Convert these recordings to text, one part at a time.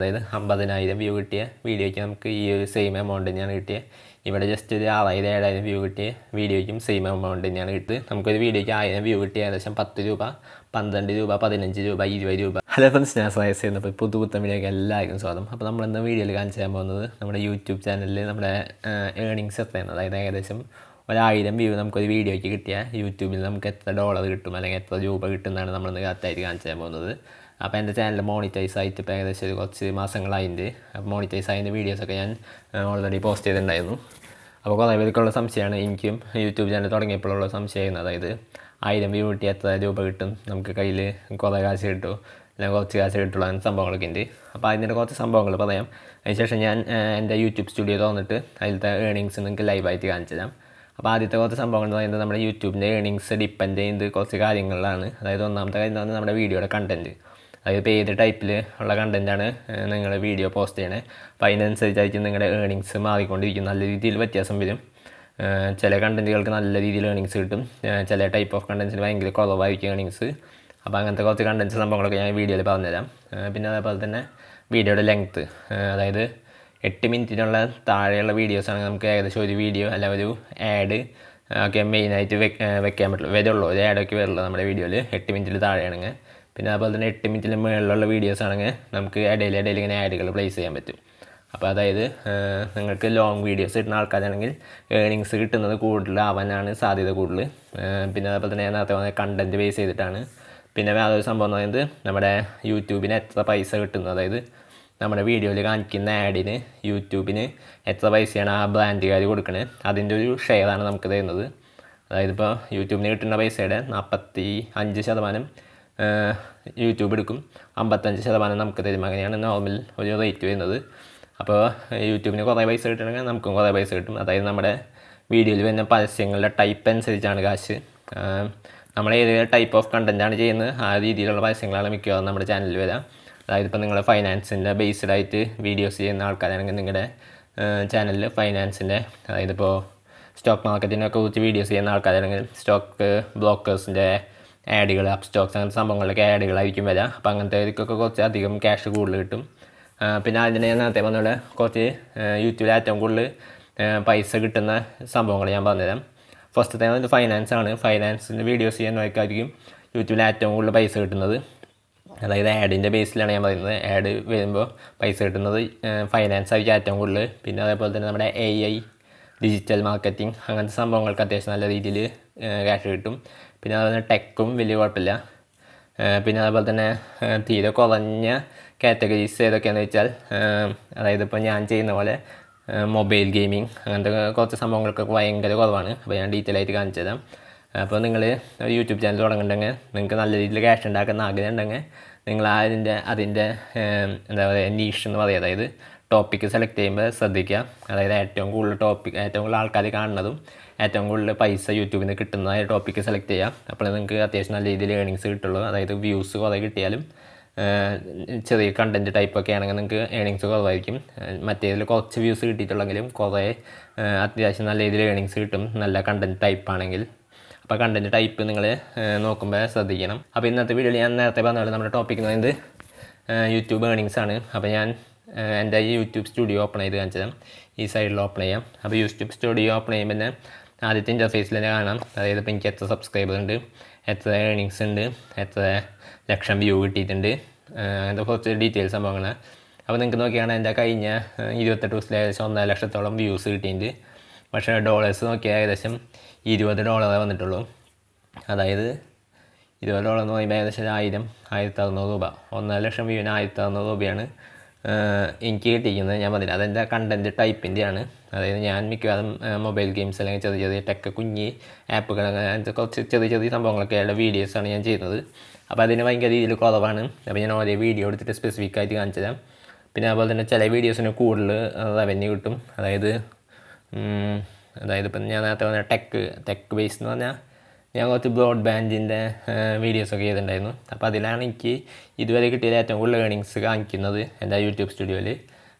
അതായത് 50,000 വ്യൂ കിട്ടിയ വീഡിയോയ്ക്ക് നമുക്ക് ഈ ഒരു സെയിം എമൗണ്ട് തന്നെയാണ് കിട്ടിയത്. ഇവിടെ ജസ്റ്റ് ഒരു 6,000-7,000 വ്യൂ കിട്ടിയ വീഡിയോയ്ക്കും സെയിം എമൗണ്ട് തന്നെയാണ് കിട്ടിയത്. നമുക്കൊരു വീഡിയോയ്ക്ക് 1000 വ്യൂ കിട്ടിയ ഏകദേശം 10 രൂപ, 12 രൂപ, 15 രൂപ, 20 രൂപ. ഹലോ ഫ്രണ്ട്സ്, ഞാൻ ശ്രേയസ് ചെയ്യുന്നപ്പോൾ പുതുപുത്തൻ വീഡിയോയ്ക്ക് എല്ലാവർക്കും സ്വാഗതം. അപ്പോൾ നമ്മളിന്ന് വീഡിയോയിൽ കാണിച്ചു തരാൻ പോകുന്നത് നമ്മുടെ യൂട്യൂബ് ചാനലിൽ നമ്മുടെ ഏണിങ്സ് എത്രയാണ്. അതായത് ഏകദേശം 1000 വ്യൂ നമുക്കൊരു വീഡിയോയ്ക്ക് കിട്ടിയാൽ യൂട്യൂബിൽ നമുക്ക് എത്ര ഡോളർ കിട്ടും അല്ലെങ്കിൽ എത്ര രൂപ കിട്ടുമെന്നാണ് നമ്മളിന്ന് കറക്റ്റായിട്ട് കാണിച്ചു തരാൻ പോകുന്നത്. അപ്പോൾ എൻ്റെ ചാനൽ മോണിറ്റൈസ് ആയിട്ട് ഇപ്പോൾ ഏകദേശം ഒരു കുറച്ച് മാസങ്ങളായിട്ട് അപ്പോൾ മോണിറ്റൈസ് ആയതിൻ്റെ വീഡിയോസൊക്കെ ഞാൻ ഓൾറെഡി പോസ്റ്റ് ചെയ്തിട്ടുണ്ടായിരുന്നു. അപ്പോൾ കുറേ പേർക്കുള്ള സംശയമാണ്, എനിക്കും യൂട്യൂബ് ചാനൽ തുടങ്ങിയപ്പോഴുള്ള സംശയമായിരുന്നു. അതായത് 1000 വ്യൂ കിട്ടി എത്ര രൂപ കിട്ടും, നമുക്ക് കയ്യിൽ കുറേ കാശ് കിട്ടുമോ അല്ലെങ്കിൽ കുറച്ച് കാശ് കിട്ടുള്ളൂ, അങ്ങനെ സംഭവങ്ങളൊക്കെ ഉണ്ട്. അപ്പോൾ അതിൻ്റെ കുറച്ച് സംഭവങ്ങൾ പറയാം. അതിനുശേഷം ഞാൻ എൻ്റെ യൂട്യൂബ് സ്റ്റുഡിയോ തുറന്നിട്ട് അതിലത്തെ ഏണിങ്സ് നിങ്ങൾക്ക് ലൈവായിട്ട് കാണിച്ചു തരാം. അപ്പോൾ ആദ്യത്തെ കുറച്ച് സംഭവങ്ങൾ എന്ന് പറയുന്നത് നമ്മുടെ യൂട്യൂബിൻ്റെ ഏണിങ്സ് ഡിപ്പെൻഡ് ചെയ്യുന്നത് കുറച്ച് കാര്യങ്ങളിലാണ്. അതായത് ഒന്നാമത്തെ കാര്യം എന്ന് പറഞ്ഞാൽ നമ്മുടെ വീഡിയോയുടെ കണ്ടൻറ്റ്. അതായത് ഇപ്പോൾ ഏത് ടൈപ്പിൽ ഉള്ള കണ്ടൻറ്റാണ് നിങ്ങൾ വീഡിയോ പോസ്റ്റ് ചെയ്യണത്, അപ്പോൾ അതിനനുസരിച്ചായിരിക്കും നിങ്ങളുടെ ഏണിങ്സ് മാറിക്കൊണ്ടിരിക്കും. നല്ല രീതിയിൽ വ്യത്യാസം വരും. ചില കണ്ടൻറ്റുകൾക്ക് നല്ല രീതിയിൽ ഏണിങ്സ് കിട്ടും, ചില ടൈപ്പ് ഓഫ് കണ്ടൻസിന് ഭയങ്കര കുറവായിരിക്കും ഏണിങ്സ്. അപ്പോൾ അങ്ങനത്തെ കുറച്ച് കണ്ടൻസ് സംഭവങ്ങളൊക്കെ ഞാൻ വീഡിയോയിൽ പറഞ്ഞുതരാം. പിന്നെ അതേപോലെ തന്നെ വീഡിയോയുടെ ലെങ്ത്ത്, അതായത് 8 മിനിറ്റിനുള്ള താഴെയുള്ള വീഡിയോസാണെങ്കിൽ നമുക്ക് ഏകദേശം ഒരു വീഡിയോ അല്ല ഒരു ആഡ് ഒക്കെ മെയിനായിട്ട് വെക്കാൻ പറ്റുള്ളൂ, വരുള്ളൂ. ഒരു ആഡൊക്കെ വരുള്ളൂ നമ്മുടെ വീഡിയോയിൽ 8 മിനിറ്റിൽ താഴെയാണെങ്കിൽ. പിന്നെ അതുപോലെ തന്നെ 8 മിനിറ്റിന് മുകളിലുള്ള വീഡിയോസ് ആണെങ്കിൽ നമുക്ക് ഇടയിൽ ഇങ്ങനെ ആഡുകൾ പ്ലേസ് ചെയ്യാൻ പറ്റും. അപ്പോൾ അതായത് നിങ്ങൾക്ക് ലോങ് വീഡിയോസ് കിട്ടുന്ന ആൾക്കാരാണെങ്കിൽ ഏണിങ്സ് കിട്ടുന്നത് കൂടുതലാവാനാണ് സാധ്യത കൂടുതൽ. പിന്നെ അതുപോലെ തന്നെ ഞാൻ നേരത്തെ പറഞ്ഞ കണ്ടൻറ്റ് ബേസ് ചെയ്തിട്ടാണ്. പിന്നെ വേറൊരു സംഭവം എന്ന് പറയുന്നത് നമ്മുടെ യൂട്യൂബിന് എത്ര പൈസ കിട്ടുന്നു, അതായത് നമ്മുടെ വീഡിയോയിൽ കാണിക്കുന്ന ആഡിന് യൂട്യൂബിന് എത്ര പൈസയാണ് ആ ബ്രാൻഡുകാർ കൊടുക്കുന്നത്, അതിൻ്റെ ഒരു ഷെയറാണ് നമുക്ക് തരുന്നത്. അതായത് ഇപ്പോൾ യൂട്യൂബിന് കിട്ടുന്ന പൈസയുടെ 45% യൂട്യൂബ് എടുക്കും, 55% നമുക്ക് തരും. അങ്ങനെയാണ് നോർമൽ ഒരു റേറ്റ് വരുന്നത്. അപ്പോൾ യൂട്യൂബിന് കുറേ പൈസ കിട്ടണമെങ്കിൽ നമുക്കും കുറേ പൈസ കിട്ടും. അതായത് നമ്മുടെ വീഡിയോയിൽ വരുന്ന പരസ്യങ്ങളുടെ ടൈപ്പ് അനുസരിച്ചാണ് കാശ്. നമ്മൾ ഏത് ടൈപ്പ് ഓഫ് കണ്ടൻറ്റാണ് ചെയ്യുന്നത് ആ രീതിയിലുള്ള പരസ്യങ്ങളാണ് മിക്കവാറും നമ്മുടെ ചാനലിൽ വരാം. അതായത് ഇപ്പോൾ നിങ്ങൾ ഫൈനാൻസിൻ്റെ ബേസ്ഡ് ആയിട്ട് വീഡിയോസ് ചെയ്യുന്ന ആൾക്കാരാണെങ്കിൽ നിങ്ങളുടെ ചാനലിൽ ഫൈനാൻസിൻ്റെ, അതായത് ഇപ്പോൾ സ്റ്റോക്ക് മാർക്കറ്റിനൊക്കെ കുറിച്ച് വീഡിയോസ് ചെയ്യുന്ന ആൾക്കാരാണെങ്കിൽ സ്റ്റോക്ക് ബ്രോക്കേഴ്സിൻ്റെ ആഡുകൾ, അപ്പ് സ്റ്റോക്സ് അങ്ങനത്തെ സംഭവങ്ങളിലൊക്കെ ആഡുകളായിരിക്കും വരിക. അപ്പോൾ അങ്ങനത്തേക്കൊക്കെ കുറച്ച് അധികം ക്യാഷ് കൂടുതൽ കിട്ടും. പിന്നെ അതിന് നേരത്തെ പറഞ്ഞ കുറച്ച് യൂട്യൂബിൽ ഏറ്റവും കൂടുതൽ പൈസ കിട്ടുന്ന സംഭവങ്ങൾ ഞാൻ പറഞ്ഞുതരാം. ഫസ്റ്റത്തെ ഫൈനാൻസ് ആണ്. ഫൈനാൻസിൻ്റെ വീഡിയോസ് ചെയ്യുന്നവർക്കായിരിക്കും യൂട്യൂബിൽ ഏറ്റവും കൂടുതൽ പൈസ കിട്ടുന്നത്. അതായത് ആഡിൻ്റെ ബേസിലാണ് ഞാൻ പറയുന്നത്. ആഡ് വരുമ്പോൾ പൈസ കിട്ടുന്നത് ഫൈനാൻസ് ആയിരിക്കും ഏറ്റവും കൂടുതൽ. പിന്നെ അതേപോലെ തന്നെ നമ്മുടെ AI, ഡിജിറ്റൽ മാർക്കറ്റിംഗ് അങ്ങനത്തെ സംഭവങ്ങൾക്ക് അത്യാവശ്യം നല്ല രീതിയിൽ ക്യാഷ് കിട്ടും. പിന്നെ അതുപോലെ ടെക്കും വലിയ കുഴപ്പമില്ല. പിന്നെ അതേപോലെ തന്നെ തീരെ കുറഞ്ഞ കാറ്റഗറീസ് ഏതൊക്കെയാണെന്ന് വെച്ചാൽ, അതായത് ഇപ്പോൾ ഞാൻ ചെയ്യുന്ന പോലെ മൊബൈൽ ഗെയിമിങ് അങ്ങനത്തെ കുറച്ച് സംഭവങ്ങൾക്കൊക്കെ ഭയങ്കര കുറവാണ്. അപ്പോൾ ഞാൻ ഡീറ്റെയിൽ ആയിട്ട് കാണിച്ചു തരാം. അപ്പോൾ നിങ്ങൾ ഒരു യൂട്യൂബ് ചാനൽ തുടങ്ങുന്നുണ്ടെങ്കിൽ, നിങ്ങൾക്ക് നല്ല രീതിയിൽ ക്യാഷ് ഉണ്ടാക്കുന്ന ആഗ്രഹം ഉണ്ടെങ്കിൽ നിങ്ങൾ അതിൻ്റെ എന്താ പറയുക നീഷ് എന്ന് പറയുക, അതായത് ടോപ്പിക്ക് സെലക്ട് ചെയ്യുമ്പോൾ ശ്രദ്ധിക്കുക. അതായത് ഏറ്റവും കൂടുതൽ ആൾക്കാർ കാണുന്നതും ഏറ്റവും കൂടുതൽ പൈസ യൂട്യൂബിൽ നിന്ന് കിട്ടുന്ന ടോപ്പിക്ക് സെലക്ട് ചെയ്യുക. അപ്പോൾ നിങ്ങൾക്ക് അത്യാവശ്യം നല്ല രീതിയിൽ ഏണിങ്സ് കിട്ടുള്ളൂ. അതായത് വ്യൂസ് കുറേ കിട്ടിയാലും ചെറിയ കണ്ടൻറ്റ് ടൈപ്പൊക്കെ ആണെങ്കിൽ നിങ്ങൾക്ക് ഏണിങ്സ് കുറവായിരിക്കും. മറ്റേതിൽ കുറച്ച് വ്യൂസ് കിട്ടിയിട്ടുള്ളെങ്കിലും കുറേ അത്യാവശ്യം നല്ല രീതിയിൽ ഏണിങ്സ് കിട്ടും നല്ല കണ്ടൻറ്റ് ടൈപ്പാണെങ്കിൽ. അപ്പോൾ കണ്ടൻറ്റ് ടൈപ്പ് നിങ്ങൾ നോക്കുമ്പോൾ ശ്രദ്ധിക്കണം. അപ്പോൾ ഇന്നത്തെ വീഡിയോയിൽ ഞാൻ നേരത്തെ പറഞ്ഞ പോലെ നമ്മുടെ ടോപ്പിക് എന്ന് പറയുന്നത് യൂട്യൂബ് ഏണിങ്സ് ആണ്. അപ്പോൾ ഞാൻ എൻ്റെ യൂട്യൂബ് സ്റ്റുഡിയോ ഓപ്പൺ ചെയ്ത് കാണിച്ചു തരാം. ഈ സൈഡിൽ ഓപ്പൺ ചെയ്യാം. അപ്പോൾ യൂട്യൂബ് സ്റ്റുഡിയോ ഓപ്പൺ ചെയ്യുമ്പോൾ തന്നെ ആദ്യത്തെ ഇൻ്റർഫേസിൽ തന്നെ കാണാം. അതായത് ഇപ്പോൾ എനിക്ക് എത്ര സബ്സ്ക്രൈബർ ഉണ്ട്, എത്ര ഏണിങ്സ് ഉണ്ട്, എത്ര ലക്ഷം വ്യൂ കിട്ടിയിട്ടുണ്ട്, അങ്ങനത്തെ കുറച്ച് ഡീറ്റെയിൽസ് സംഭവങ്ങളാണ്. അപ്പോൾ നിങ്ങൾക്ക് നോക്കിയാണ് എൻ്റെ കഴിഞ്ഞ 28 ദിവസത്തിൽ ഏകദേശം 1.5 ലക്ഷത്തോളം വ്യൂസ് കിട്ടിയിട്ടുണ്ട്. പക്ഷേ ഡോളേഴ്സ് നോക്കിയാൽ ഏകദേശം $20 വന്നിട്ടുള്ളൂ. അതായത് $20 എന്ന് പറയുമ്പോൾ ഏകദേശം 1,600 രൂപ. 1.5 ലക്ഷം വ്യൂവിന് 1,600 രൂപയാണ് എനിക്ക് കിട്ടിയിരിക്കുന്നത്. ഞാൻ പറഞ്ഞില്ല, അതെൻ്റെ കണ്ടൻറ്റ് ടൈപ്പിൻ്റെയാണ്. അതായത് ഞാൻ മിക്കവാറും മൊബൈൽ ഗെയിംസ് അല്ലെങ്കിൽ ചെറിയ ചെറിയ ടെക്ക് കുഞ്ഞി ആപ്പുകൾ അങ്ങനത്തെ കുറച്ച് ചെറിയ സംഭവങ്ങളൊക്കെയുള്ള വീഡിയോസാണ് ഞാൻ ചെയ്യുന്നത്. അപ്പോൾ അതിന് ഭയങ്കര രീതിയിൽ കുറവാണ്. അപ്പോൾ ഞാൻ ഓരോ വീഡിയോ എടുത്തിട്ട് സ്പെസിഫിക് ആയിട്ട് കാണിച്ചു തരാം. പിന്നെ അതുപോലെ തന്നെ ചില വീഡിയോസിന് കൂടുതൽ റവന്യൂ കിട്ടും. അതായത് ഇപ്പം ഞാൻ നേരത്തെ പറഞ്ഞ ടെക്ക് ബേസ് എന്ന് പറഞ്ഞാൽ ഞാൻ കുറച്ച് ബ്രോഡ്ബാൻഡിൻ്റെ വീഡിയോസൊക്കെ ചെയ്തിട്ടുണ്ടായിരുന്നു. അപ്പോൾ അതിലാണ് എനിക്ക് ഇതുവരെ കിട്ടിയത് ഏറ്റവും കൂടുതൽ ഏണിങ്സ് കാണിക്കുന്നത് എൻ്റെ യൂട്യൂബ് സ്റ്റുഡിയോയിൽ.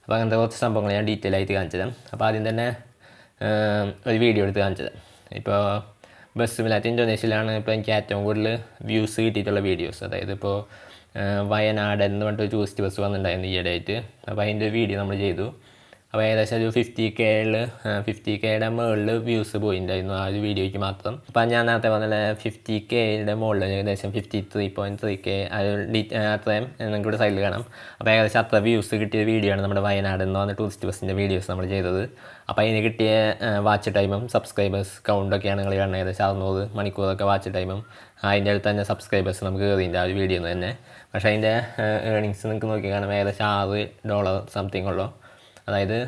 അപ്പോൾ അങ്ങനത്തെ കുറച്ച് സംഭവങ്ങൾ ഞാൻ ഡീറ്റെയിൽ ആയിട്ട് കാണിച്ചു തരാം. അപ്പോൾ ആദ്യം തന്നെ ഒരു വീഡിയോ എടുത്ത് കാണിച്ചു തരാം. ഇപ്പോൾ ബസ് മിലാറ്റ് ഇന്തോനേഷ്യയിലാണ് ഇപ്പോൾ എനിക്ക് ഏറ്റവും കൂടുതൽ വ്യൂസ് കിട്ടിയിട്ടുള്ള വീഡിയോസ്. അതായത് ഇപ്പോൾ വയനാട് എന്ന് പറഞ്ഞിട്ട് ടൂറിസ്റ്റ് ബസ് വന്നിട്ടുണ്ടായിരുന്നു ഈയിടെയായിട്ട്. അപ്പോൾ അതിൻ്റെ വീഡിയോ നമ്മൾ ചെയ്തു. അപ്പോൾ ഏകദേശം ഒരു 50Kയുടെ മുകളിൽ വ്യൂസ് പോയിട്ടുണ്ടായിരുന്നു ആ ഒരു വീഡിയോയ്ക്ക് മാത്രം. അപ്പോൾ ഞാൻ നേരത്തെ പറഞ്ഞ 50Kയുടെ മുകളിൽ ഏകദേശം 53.3K അത്രയും നിങ്ങൾക്കിവിടെ സൈഡിൽ കാണാം. അപ്പോൾ ഏകദേശം അത്ര വ്യൂസ് കിട്ടിയ വീഡിയോ ആണ് നമ്മുടെ വയനാട് എന്ന് പറഞ്ഞ ടൂറിസ്റ്റ് ബസ്സിൻ്റെ വീഡിയോസ് നമ്മൾ ചെയ്തത്. അപ്പോൾ അതിന് കിട്ടിയ വാച്ച് ടൈമും സബ്സ്ക്രൈബേഴ്സ് കൗണ്ടൊക്കെയാണ് നിങ്ങൾ കാണുന്നത്. ഏകദേശം 600 മണിക്കൂറൊക്കെ വാച്ച് ടൈമും അതിൻ്റെ അടുത്ത് തന്നെ സബ്സ്ക്രൈബേഴ്സ് നമുക്ക് കയറിയിട്ടുണ്ട് ആ ഒരു വീഡിയോ തന്നെ. പക്ഷേ അതിൻ്റെ ഏർണിങ്സ് നിങ്ങൾക്ക് നോക്കി കാണാം ഏകദേശം $6 സംതിങ് ഉള്ളൂ. അതായത്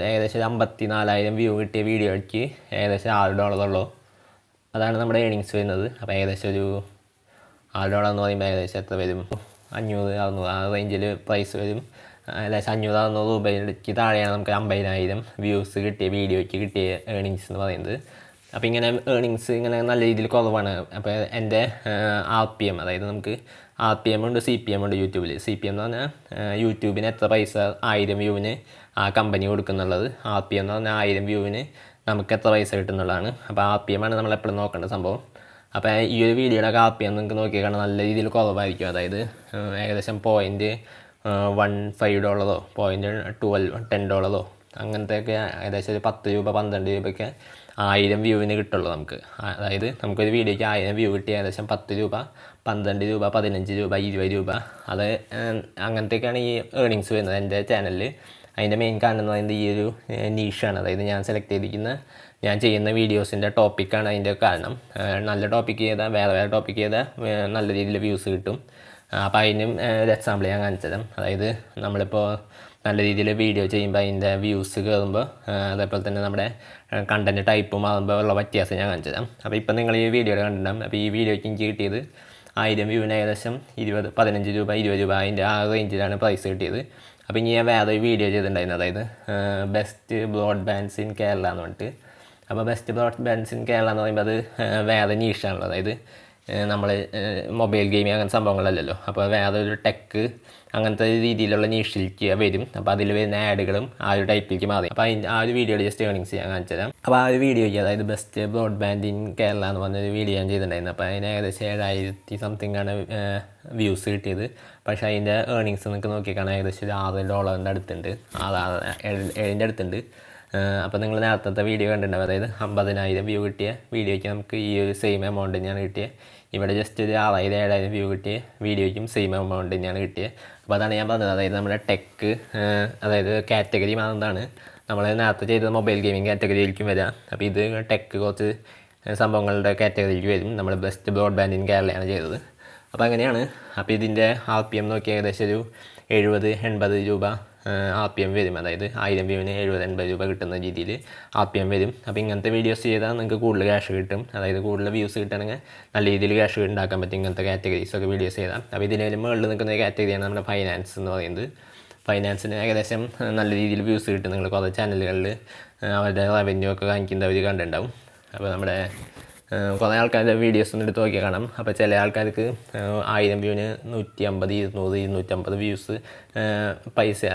ഏകദേശം 54,000 വ്യൂ കിട്ടിയ വീഡിയോയ്ക്ക് ഏകദേശം $6 ഉള്ളൂ. അതാണ് നമ്മുടെ ഏർണിങ്സ് വരുന്നത്. അപ്പോൾ ഏകദേശം ഒരു $6 എന്ന് പറയുമ്പോൾ ഏകദേശം എത്ര വരും? 500-600 ആ റേഞ്ചിൽ പ്രൈസ് വരും. ഏകദേശം 500-600 രൂപയ്ക്ക് താഴെയാണ് നമുക്ക് 50,000 വ്യൂസ് കിട്ടിയ വീഡിയോയ്ക്ക് കിട്ടിയ ഏർണിങ്സ് എന്ന് പറയുന്നത്. അപ്പോൾ ഇങ്ങനെ ഏർണിങ്സ് ഇങ്ങനെ നല്ല രീതിയിൽ കുറവാണ്. അപ്പോൾ എൻ്റെ RPM, അതായത് നമുക്ക് RPM ഉണ്ട്, CPM ഉണ്ട് യൂട്യൂബിൽ. CPM എന്ന് പറഞ്ഞാൽ യൂട്യൂബിന് എത്ര പൈസ 1000 വ്യൂവിന് ആ കമ്പനി കൊടുക്കുന്നുള്ളത്. RPM എന്ന് പറഞ്ഞാൽ 1000 വ്യൂവിന് നമുക്ക് എത്ര പൈസ കിട്ടുന്നുള്ളതാണ്. അപ്പോൾ RPM ആണ് നമ്മളെപ്പോഴും നോക്കേണ്ട സംഭവം. അപ്പോൾ ഈ ഒരു വീഡിയോയുടെ RPM നിങ്ങൾക്ക് നോക്കിയാൽ നല്ല രീതിയിൽ കുറവായിരിക്കും. അതായത് ഏകദേശം $0.15 $0.10 അങ്ങനത്തെയൊക്കെ ഏകദേശം ഒരു 10 രൂപ 12 രൂപയ്ക്ക് 1000 വ്യൂവിന് കിട്ടുള്ളൂ നമുക്ക്. അതായത് നമുക്കൊരു വീഡിയോയ്ക്ക് 1000 വ്യൂ കിട്ടി ഏകദേശം 10 രൂപ 12 രൂപ 15 രൂപ 20 രൂപ അത് അങ്ങനത്തെയൊക്കെയാണ് ഈ ഏർണിങ്സ് വരുന്നത് എൻ്റെ ചാനലിൽ. അതിൻ്റെ മെയിൻ കാരണം എന്ന് പറയുന്നത് ഈ ഒരു നീഷാണ്. അതായത് ഞാൻ സെലക്ട് ചെയ്തിരിക്കുന്ന ഞാൻ ചെയ്യുന്ന വീഡിയോസിൻ്റെ ടോപ്പിക്കാണ് അതിൻ്റെ കാരണം. നല്ല ടോപ്പിക്ക് ചെയ്താൽ വേറെ ടോപ്പിക്ക് ചെയ്താൽ നല്ല രീതിയിൽ വ്യൂസ് കിട്ടും. അപ്പോൾ അതിനും ഒരു എക്സാമ്പിൾ ഞാൻ കാണിച്ചുതരാം. അതായത് നമ്മളിപ്പോൾ നല്ല രീതിയിൽ വീഡിയോ ചെയ്യുമ്പോൾ അതിൻ്റെ വ്യൂസ് കയറുമ്പോൾ അതേപോലെ തന്നെ നമ്മുടെ കണ്ടൻറ്റ് ടൈപ്പും ആകുമ്പോൾ ഉള്ള വ്യത്യാസം ഞാൻ കാണിച്ചു തരാം. അപ്പോൾ ഇപ്പോൾ നിങ്ങൾ ഈ വീഡിയോയിൽ കണ്ടിട്ടുണ്ടാകും. അപ്പോൾ ഈ വീഡിയോയ്ക്ക് എനിക്ക് കിട്ടിയത് 1000 വ്യൂവിന് ഏകദേശം 15 രൂപ 20 രൂപ അതിൻ്റെ ആ റേഞ്ചിലാണ് പ്രൈസ് കിട്ടിയത്. അപ്പോൾ ഇനി ഞാൻ വേറെ ഒരു വീഡിയോ ചെയ്തിട്ടുണ്ടായിരുന്നു. അതായത് ബെസ്റ്റ് ബ്രോഡ്ബാൻഡ്സ് ഇൻ കേരള എന്ന് പറഞ്ഞിട്ട്. അപ്പോൾ ബെസ്റ്റ് ബ്രോഡ്ബാൻഡ്സ് ഇൻ കേരള എന്ന് പറയുമ്പോൾ അത് വേറെ നീഷാണല്ലോ. അതായത് നമ്മൾ മൊബൈൽ ഗെയിമിങ് അങ്ങനത്തെ സംഭവങ്ങളല്ലല്ലോ. അപ്പോൾ വേറൊരു ടെക്ക് അങ്ങനത്തെ രീതിയിലുള്ള നീഷിലേക്ക് വരും. അപ്പോൾ അതിൽ വരുന്ന ആഡുകളും ആ ഒരു ടൈപ്പിലേക്ക് മാറി. അപ്പോൾ ആ ഒരു വീഡിയോയിൽ ജസ്റ്റ് ഏർണിങ്സ് ഞാൻ കാണിച്ചു തരാം. അപ്പോൾ ആ ഒരു വീഡിയോയ്ക്ക് അതായത് ബെസ്റ്റ് ബ്രോഡ്ബാൻഡ് ഇൻ കേരള എന്ന് പറഞ്ഞൊരു വീഡിയോ ഞാൻ ചെയ്തിട്ടുണ്ടായിരുന്നു. അപ്പോൾ അതിന് ഏകദേശം 7000 സംതിങ് ആണ് വ്യൂസ് കിട്ടിയത്. പക്ഷേ അതിൻ്റെ ഏർണിങ്സ് നിങ്ങൾക്ക് നോക്കിക്കാണാൻ ഏകദേശം ഒരു $6 അടുത്തുണ്ട്, 7 അടുത്തുണ്ട്. അപ്പോൾ നിങ്ങൾ നേരത്തെ വീഡിയോ കണ്ടിട്ടുണ്ടാവും. അതായത് 50,000 വ്യൂ കിട്ടിയ വീഡിയോയ്ക്ക് നമുക്ക് ഈ ഒരു സെയിം എമൗണ്ട് തന്നെയാണ് കിട്ടിയത്. ഇവിടെ ജസ്റ്റ് ഒരു 6,000-7,000 വ്യൂ കിട്ടിയ വീഡിയോയ്ക്കും സെയിം എമൗണ്ട് തന്നെയാണ് കിട്ടിയത്. അപ്പോൾ അതാണ് ഞാൻ പറഞ്ഞത്. അതായത് നമ്മുടെ ടെക്ക് അതായത് കാറ്റഗറി മാറുന്നതാണ്. നമ്മൾ നേരത്തെ ചെയ്തത് മൊബൈൽ ഗെയിമിംഗ് കാറ്റഗറിയിലേക്കും വരാം. അപ്പോൾ ഇത് ടെക്ക് കുറച്ച് സംഭവങ്ങളുടെ കാറ്റഗറിയിലേക്ക് വരും. നമ്മൾ ബെസ്റ്റ് ബ്രോഡ്ബാൻഡ് ഇൻ കേരളയാണ് ചെയ്തത്. അപ്പോൾ അങ്ങനെയാണ്. അപ്പോൾ ഇതിൻ്റെ RPM നോക്കി ഏകദേശം ഒരു 70-80 രൂപ RPM വരും. അതായത് 1000 വ്യൂവിന് 70-80 രൂപ കിട്ടുന്ന രീതിയിൽ RPM വരും. അപ്പോൾ ഇങ്ങനത്തെ വീഡിയോസ് ചെയ്താൽ നിങ്ങൾക്ക് കൂടുതൽ ക്യാഷ് കിട്ടും. അതായത് കൂടുതൽ വ്യൂസ് കിട്ടണമെങ്കിൽ നല്ല രീതിയിൽ ക്യാഷ് ഉണ്ടാക്കാൻ പറ്റും ഇങ്ങനത്തെ കാറ്റഗറീസൊക്കെ വീഡിയോസ് ചെയ്താൽ. അപ്പോൾ ഇതിന് മുകളിൽ നിൽക്കുന്ന കാറ്റഗറിയാണ് നമ്മുടെ ഫൈനാൻസ് എന്ന് പറയുന്നത്. ഫൈനാൻസിന് ഏകദേശം നല്ല രീതിയിൽ വ്യൂസ് കിട്ടും. നിങ്ങൾ കുറേ ചാനലുകളിൽ അവരുടെ റവന്യൂ ഒക്കെ കാണിക്കുന്നവർ കണ്ടിട്ടുണ്ടാവും. അപ്പോൾ നമ്മുടെ കുറേ ആൾക്കാരുടെ വീഡിയോസ് ഒന്നും എടുത്ത് നോക്കിയാൽ കാണാം. അപ്പോൾ ചില ആൾക്കാർക്ക് 1000 വ്യൂവിന് 150 200 250 വ്യൂസ് പൈസ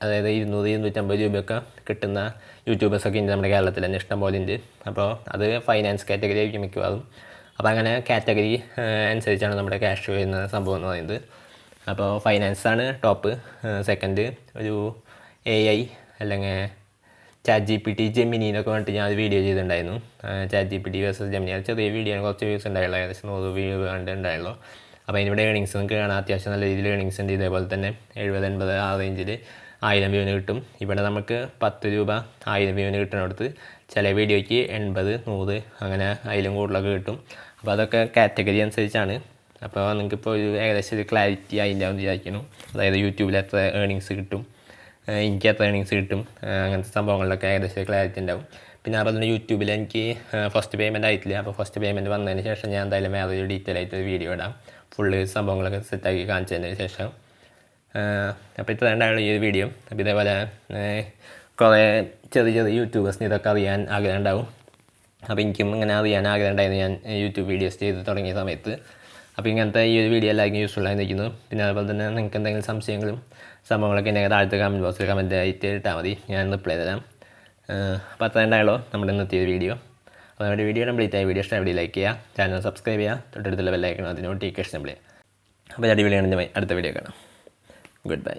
അതായത് 200-250 രൂപയൊക്കെ കിട്ടുന്ന യൂട്യൂബേഴ്സൊക്കെ ഉണ്ട് നമ്മുടെ കേരളത്തിൽ തന്നെ ഇഷ്ടം പോലെ ഉണ്ട്. അപ്പോൾ അത് ഫൈനാൻസ് കാറ്റഗറി ആയിരിക്കും മിക്കവാറും. അപ്പോൾ അങ്ങനെ കാറ്റഗറി അനുസരിച്ചാണ് നമ്മുടെ ക്യാഷ് വരുന്ന സംഭവം എന്ന് പറയുന്നത്. അപ്പോൾ ഫൈനാൻസാണ് ടോപ്പ്. സെക്കൻഡ് ഒരു AI അല്ലെങ്കിൽ ChatGPT ജെമിനി എന്നൊക്കെ പറഞ്ഞിട്ട് ഞാൻ ഒരു വീഡിയോ ചെയ്തിട്ടുണ്ടായിരുന്നു. ChatGPT versus Gemini. അത് ചെറിയ വീഡിയോ കുറച്ച് വ്യൂസ് ഉണ്ടായുള്ളൂ. ഏകദേശം 100 വ്യൂ ഉണ്ടായുള്ളൂ. അപ്പോൾ അതിനിവിടെ ഏർണിങ്സ് നിങ്ങൾക്ക് കാണാം. അത്യാവശ്യം നല്ല രീതിയിൽ ഏർണിങ്സ് ഉണ്ട്. ഇതേപോലെ തന്നെ 70-80 ആ റേഞ്ചിൽ 1000 വ്യൂവിന് കിട്ടും. ഇവിടെ നമുക്ക് 10 രൂപ 1000 വ്യൂവിന് കിട്ടുന്നിടത്ത് ചില വീഡിയോയ്ക്ക് 80 100 അങ്ങനെ അതിലും കൂടുതലൊക്കെ കിട്ടും. അപ്പോൾ അതൊക്കെ കാറ്റഗറി അനുസരിച്ചാണ്. അപ്പോൾ നിങ്ങൾക്കിപ്പോൾ ഒരു ഏകദേശം ഒരു ക്ലാരിറ്റി ആയില്ലാന്ന് വിചാരിക്കുന്നു. അതായത് യൂട്യൂബിൽ എത്ര ഏർണിങ്സ് കിട്ടും, എനിക്ക് എത്ര ഏർണിങ്സ് കിട്ടും, അങ്ങനത്തെ സംഭവങ്ങളിലൊക്കെ ഏകദേശം ക്ലാരിറ്റി ഉണ്ടാവും. പിന്നെ അതുപോലെ തന്നെ യൂട്യൂബിൽ എനിക്ക് ഫസ്റ്റ് പേയ്മെൻറ്റ് ആയിട്ടില്ല. അപ്പോൾ ഫസ്റ്റ് പേയ്മെൻറ്റ് വന്നതിന് ശേഷം ഞാൻ എന്തായാലും വേറൊരു ഡീറ്റെയിൽ ആയിട്ടൊരു വീഡിയോ ഇടാം, ഫുള്ള് സംഭവങ്ങളൊക്കെ സെറ്റാക്കി കാണിച്ചതിന് ശേഷം. അപ്പോൾ ഇത്ര ഉണ്ടായുള്ള ഈ ഒരു വീഡിയോ. അപ്പോൾ ഇതേപോലെ കുറേ ചെറിയ യൂട്യൂബേഴ്സിന് ഇതൊക്കെ അറിയാൻ ആഗ്രഹം ഉണ്ടാവും. അപ്പോൾ എനിക്കും ഇങ്ങനെ അറിയാൻ ആഗ്രഹം ഉണ്ടായിരുന്നു ഞാൻ യൂട്യൂബ് വീഡിയോസ് ചെയ്ത് തുടങ്ങിയ സമയത്ത്. അപ്പോൾ ഇങ്ങനത്തെ ഈ ഒരു വീഡിയോ എല്ലാവർക്കും യൂസ്ഫുൾ ആയിരിക്കുന്നു. പിന്നെ അതുപോലെ തന്നെ നിങ്ങൾക്ക് എന്തെങ്കിലും സംശയങ്ങളും സംഭവങ്ങളൊക്കെ ഉണ്ടെങ്കിൽ താഴത്തെ കമൻറ്റ് ബോക്സിൽ കമൻറ്റ് ആയിട്ട് ഇട്ടാൽ മതി, ഞാൻ റിപ്ലൈ തരാം. അപ്പോൾ അത്ര ഉണ്ടായുള്ളൂ നമ്മുടെ ഇന്നത്തെ ഒരു വീഡിയോ. അപ്പോൾ നമ്മുടെ വീഡിയോ കംപ്ലീറ്റ് ആയ വീഡിയോ ഇഷ്ടമായി ലൈക്ക് ചെയ്യുക, ചാനൽ സബ്സ്ക്രൈബ് ചെയ്യുക, തൊട്ടടുത്തുള്ള ബെല്ലൈക്കണം അതിന് നോട്ടിഫിക്കേഷൻ എനേബിൾ ചെയ്യുക. അപ്പോൾ അടിപൊളിയാണ്. അടുത്ത വീഡിയോ കാണാം. Good bye.